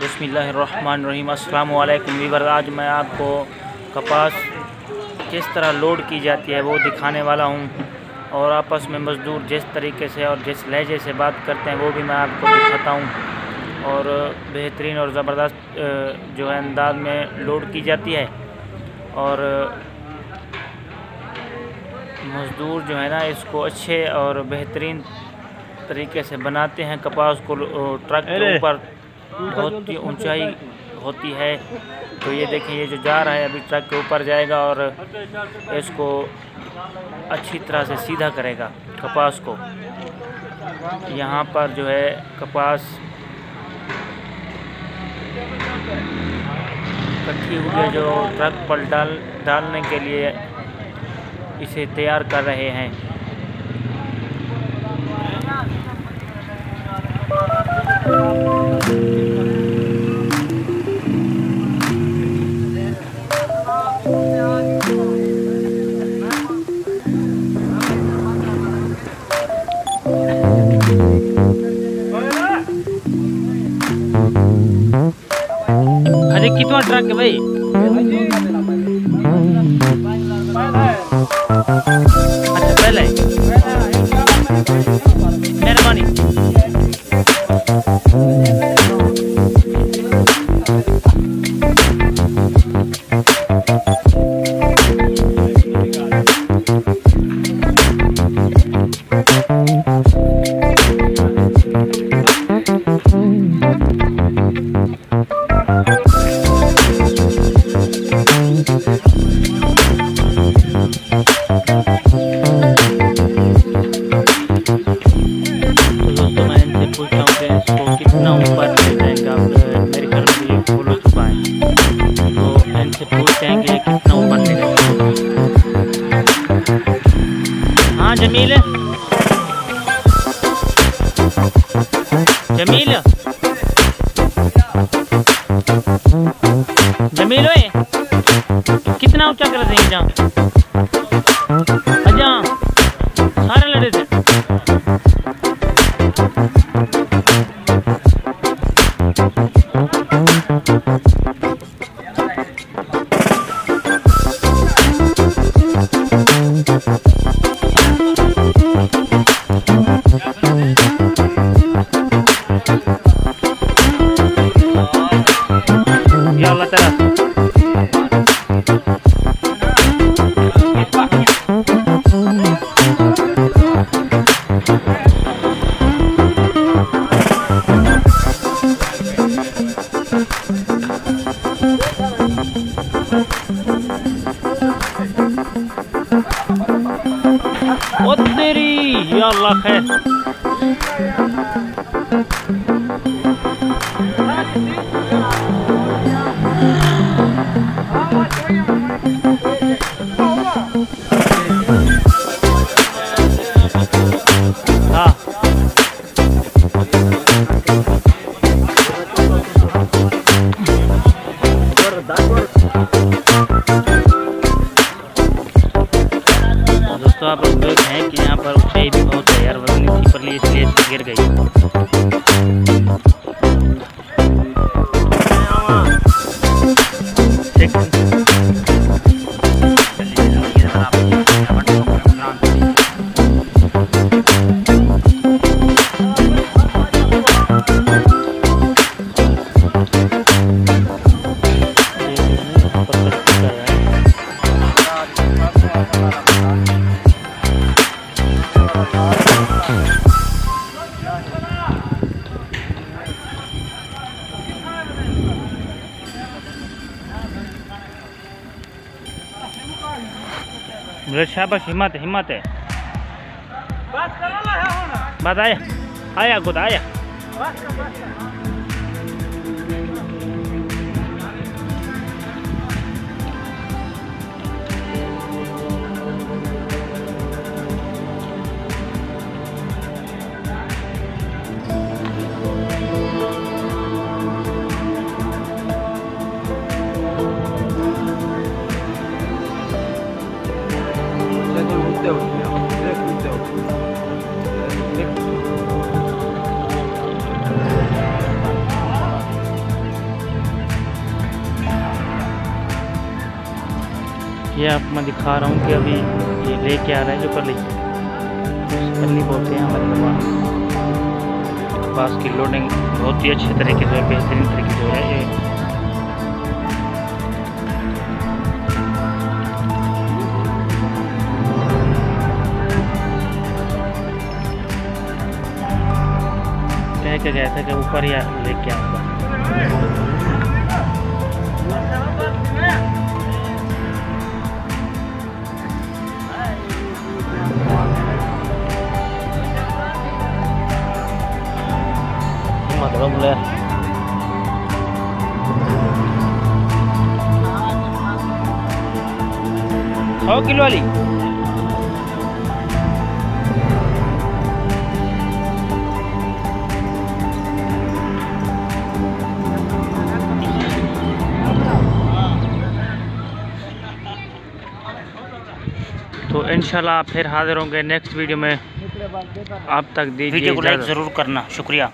बिस्मिल्लाहिर्रहमानिर्रहीम। अस्सलाम वालेकुम वीवर। आज मैं आपको कपास किस तरह लोड की जाती है वो दिखाने वाला हूँ, और आपस में मज़दूर जिस तरीके से और जिस लहजे से बात करते हैं वो भी मैं आपको दिखाता हूँ। और बेहतरीन और ज़बरदस्त जो है अंदाज में लोड की जाती है। और मज़दूर जो है ना इसको अच्छे और बेहतरीन तरीके से बनाते हैं। कपास को ट्रक के ऊपर बहुत ही ऊंचाई होती है, तो ये देखें ये जो जा रहा है अभी ट्रक के ऊपर जाएगा और इसको अच्छी तरह से सीधा करेगा कपास को। यहाँ पर जो है कपास इकट्ठी हुई है जो ट्रक पर डालने के लिए इसे तैयार कर रहे हैं। अरे कितना ट्रक है भाई? अच्छा पहले मेहरबानी। कितना ऊपर ले जाएंगे आप? मेरे घर में ये फूल हो चुका है, तो इनसे पूछते हैं कि कितना ऊपर ले जाएंगे। हाँ जमील जमील जमील ओए, कितना ऊंचा कर देंगे? जहाँ अच्छा सारे लड़े थे। या अल्लाह ताला ओ तेरी, या अल्लाह खैर। हाँ दोस्तों आप लोग देख रहे हैं कि यहाँ पर ऊंचाई भी बहुत है यार, वजन पर लिए इसलिए गिर गई। शाबाश, हिम्मत हिम्मत है। बस आया आया खुद आया। ये आप मैं दिखा रहा हूँ कि अभी ये लेके आ रहा है जो कली बोलते हैं हमारे भगवान। कपास की लोडिंग बहुत ही अच्छे तरीके से बेहतरीन तरीके से है ये। कह के गया था कि ऊपर या लेके आऊँगा। मतलब बोले 100 किलो वाली तो इंशाल्लाह फिर हाजिर होंगे नेक्स्ट वीडियो में। आप तक दीजिए, वीडियो को लाइक ज़रूर करना। शुक्रिया।